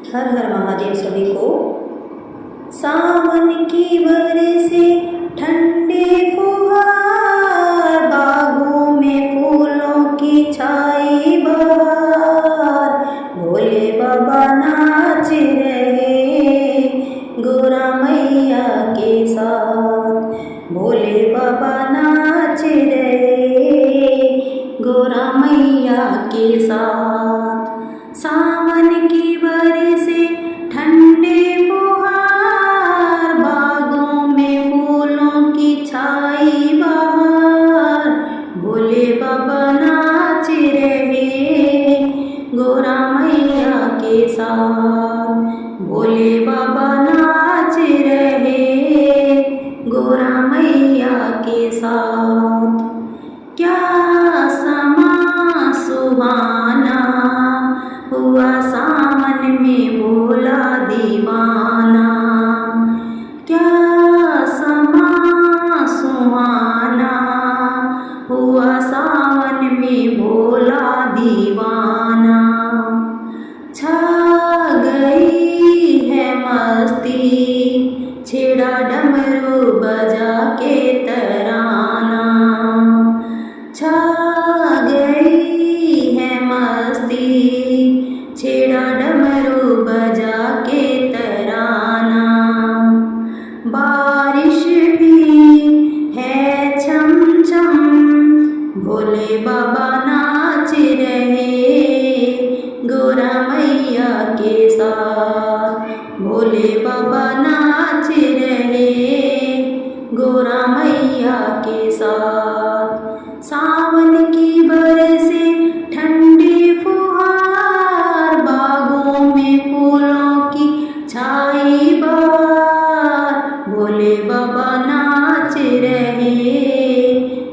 हर हर महादेव सभी को। सावन की बरसे ठंडे फुहार, बागों में फूलों की छाई बहार, भोले बाबा नाच रहे गौरा मैया के साथ, भोले बाबा नाच रहे गौरा मैया के साथ। सावन की बरसे ठंडे फुहार, बागों में फूलों की छाई बहार, भोले बाबा नाच रहे गौरा मैया के साथ, भोले बाबा नाच रहे गौरा मैया के साथ। क्या समा सुहाना हुआ सावन में भोला दीवाना, क्या समा सुहाना हुआ सावन में भोला दीवाना। छा गई है मस्ती, छेड़ा डमरू बजा के तराना, छा गई है मस्ती, छेड़ा डमरू बजा के तराना। बारिश भी है छम छम, भोले बाबा नाच रहे गौरा मैया के साथ, भोले बाबा नाच रहे गौरा मैया के साथ। सावन की बरसे ठंडी फुहार, बागों में फूलों की छाई बहार, भोले बाबा नाच रहे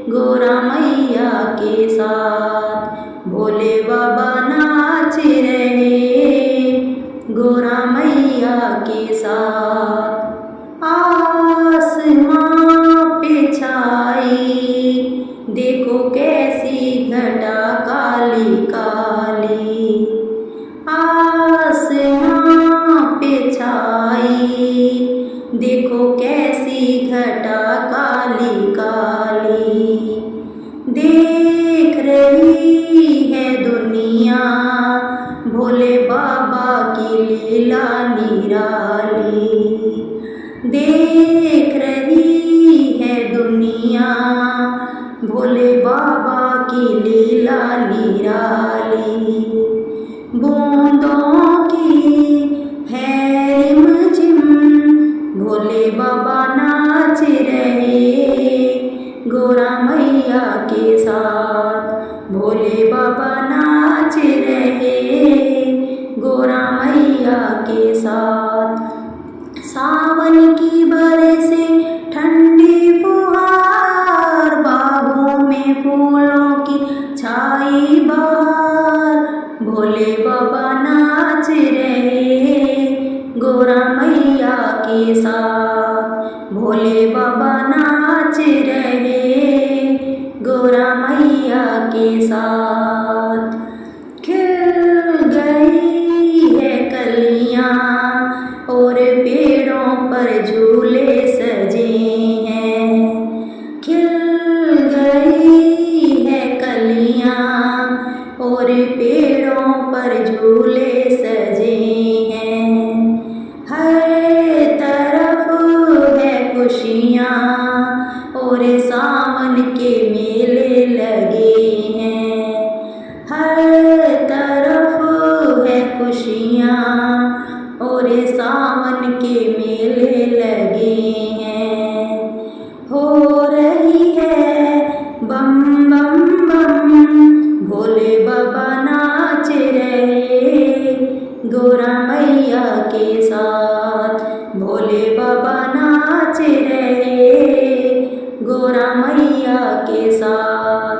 गौरा मैया के साथ, भोले बाबा नाच रहे गौरा मैया के साथ। आसमां पे छाई देखो कैसी घटा काली काली, आसमां पे छाई देखो कैसी घटा काली काली। देख रही है दुनिया भोले बाबा की लीला निराली, देख रही है दुनिया भोले बाबा की लीला निराली। बूंदों की है रिमझिम, भोले बाबा नाच रहे गौरा मैया के साथ, भोले बाबा नाच रहे गौरा मैया के साथ। सावन की बरसे ठंडी फुहार, बागों में फूलों की छाई बहार, भोले बाबा नाच रहे गौरा मैया के साथ, भोले बाबा नाच रहे गौरा मैया के साथ। खिल गई है कलियां और पेड़ों पर झूले सजे हैं, खिल गई है कलियां और पेड़ों पर झूले सजे हैं। हर तरफ है खुशियाँ और सावन के मेले लगे हैं, हर तरफ है खुशियाँ और सावन के मेले लगे हैं। हो रही है बम बम बम, भोले बाबा नाच रहे गौरा मैया के साथ, भोले बाबा नाच रहे गौरा मैया के साथ।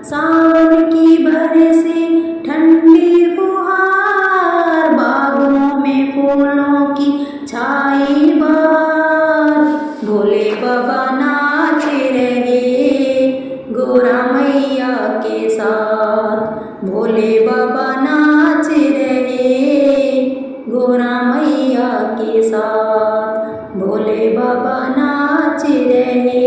सावन की बरसे ठंडी फुहार, बागों में फूलों की छाई बहार, भोले बाबा नाच रहे गौरा मैया के साथ, भोले बाबा नाच रहे गोरा मैया के साथ। भोले बाबा नाच रहे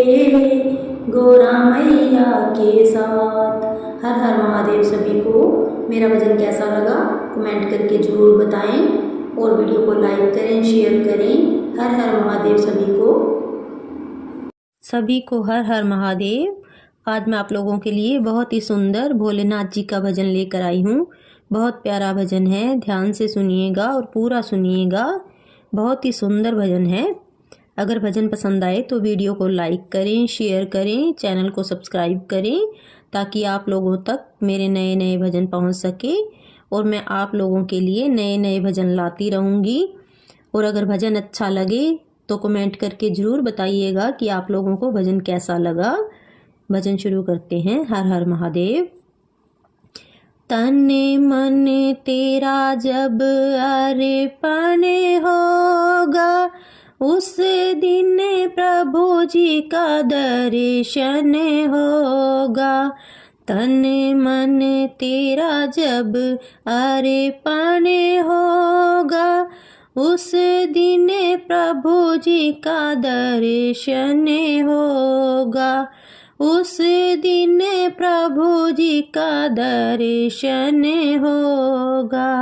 गोरा मैया के साथ। हर हर महादेव। सभी को मेरा भजन कैसा लगा कमेंट करके ज़रूर बताएं और वीडियो को लाइक करें, शेयर करें। हर हर महादेव सभी को हर हर महादेव। आज मैं आप लोगों के लिए बहुत ही सुंदर भोलेनाथ जी का भजन लेकर आई हूँ। बहुत प्यारा भजन है, ध्यान से सुनिएगा और पूरा सुनिएगा। बहुत ही सुंदर भजन है। अगर भजन पसंद आए तो वीडियो को लाइक करें, शेयर करें, चैनल को सब्सक्राइब करें ताकि आप लोगों तक मेरे नए नए भजन पहुंच सके और मैं आप लोगों के लिए नए नए भजन लाती रहूँगी। और अगर भजन अच्छा लगे तो कमेंट करके ज़रूर बताइएगा कि आप लोगों को भजन कैसा लगा। भजन शुरू करते हैं। हर हर महादेव। तन मन तेरा जब अर्पण होगा उस दिन प्रभु जी का दर्शन होगा। तन मन तेरा जब अर्पण होगा उस दिन प्रभु जी का दर्शन होगा। उस दिन प्रभु जी का दर्शन होगा।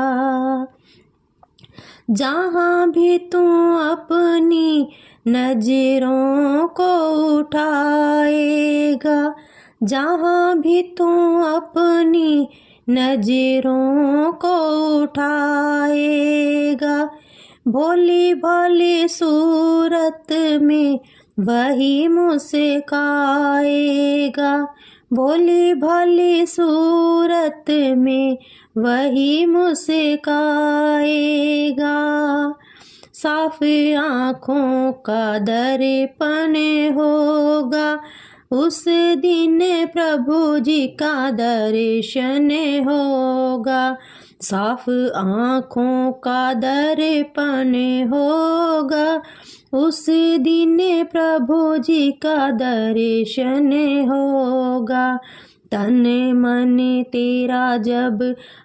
जहाँ भी तू अपनी नजरों को उठाएगा, जहाँ भी तू अपनी नजरों को उठाएगा, भोली भोली सूरत में वही मुस्काएगा। भोली भोली सूरत में वही मुस्काएगा। साफ आँखों का दर्पण होगा उस दिन प्रभु जी का दर्शन होगा। साफ आँखों का दर्पण होगा उस दिन प्रभु जी का दर्शन होगा। तन मन तेरा जब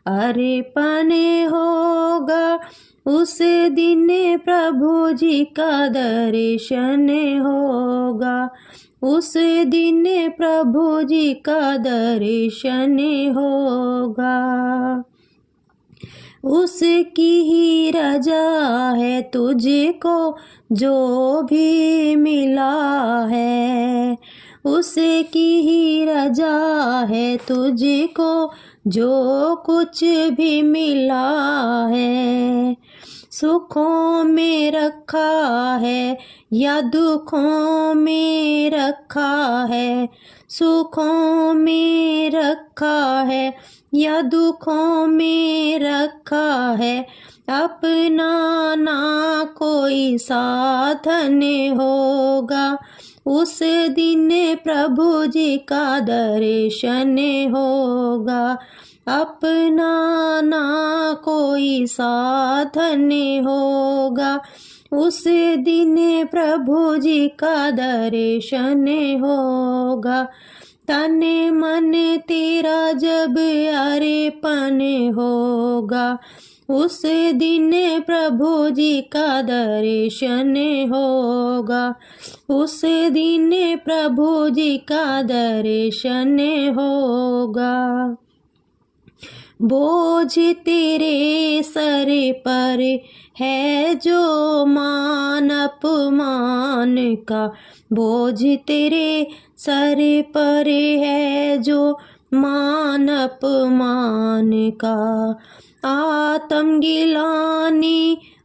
अर्पण होगा उस दिन प्रभु जी का दर्शन होगा। उस दिन प्रभु जी का दर्शन होगा। उसकी ही रजा है तुझको जो भी मिला है। उसकी ही रजा है तुझको जो कुछ भी मिला है। सुखों में रखा है या दुखों में रखा है। सुखों में रखा है या दुखों में रखा है। अपना ना कोई साधन होगा उस दिन प्रभु जी का दर्शन होगा। अपना ना कोई साधन होगा उस दिन प्रभु जी का दर्शन होगा। तन मन तेरा जब अर्पण होगा उस दिन प्रभु जी का दर्शन होगा। उस दिन प्रभु जी का दर्शन होगा। बोझ तेरे सर पर है जो मान अपमान का। बोझ तेरे सर पर है जो मान अपमान का। आत्मगिलानी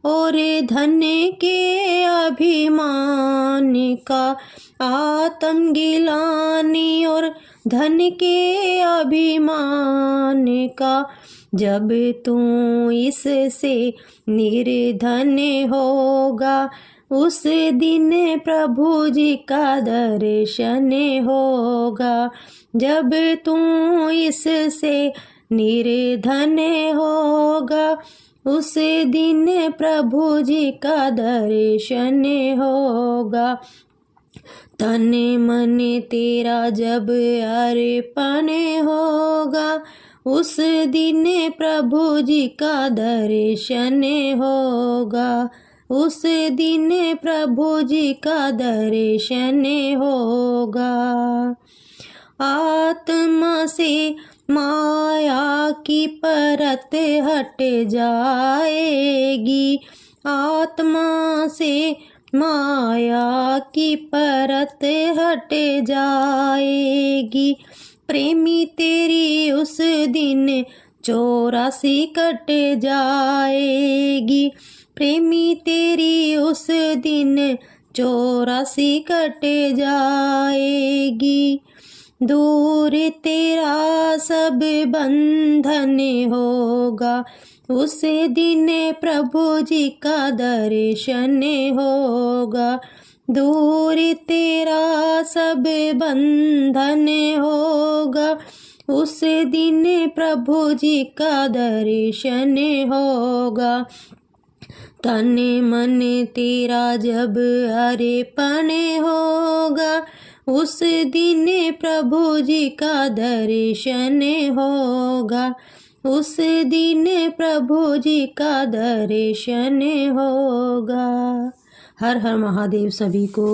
और धन के अभिमान का। आत्मगिलानी और धन के अभिमान का। जब तू इससे निर्धन होगा उस दिन प्रभु जी का दर्शन होगा। जब तू इससे निर्धन होगा उस दिन प्रभु जी का दर्शन होगा। तन मन तेरा जब अर्पण होगा उस दिन प्रभु जी का दर्शन होगा, उस दिन प्रभु जी का दर्शन होगा। आत्मा से माया की परत हट जाएगी, आत्मा से माया की परत हट जाएगी। प्रेमी तेरी उस दिन 84 कट जाएगी, प्रेमी तेरी उस दिन 84 कट जाएगी। दूर तेरा सब बंधन होगा, उस दिन प्रभु जी का दर्शन होगा। दूर तेरा सब बंधन होगा, उस दिन प्रभु जी का दर्शन होगा। तन मन तेरा जब हरेपन होगा, उस दिन प्रभु जी का दर्शन होगा, उस दिन प्रभु जी का दर्शन होगा। हर हर महादेव सभी को।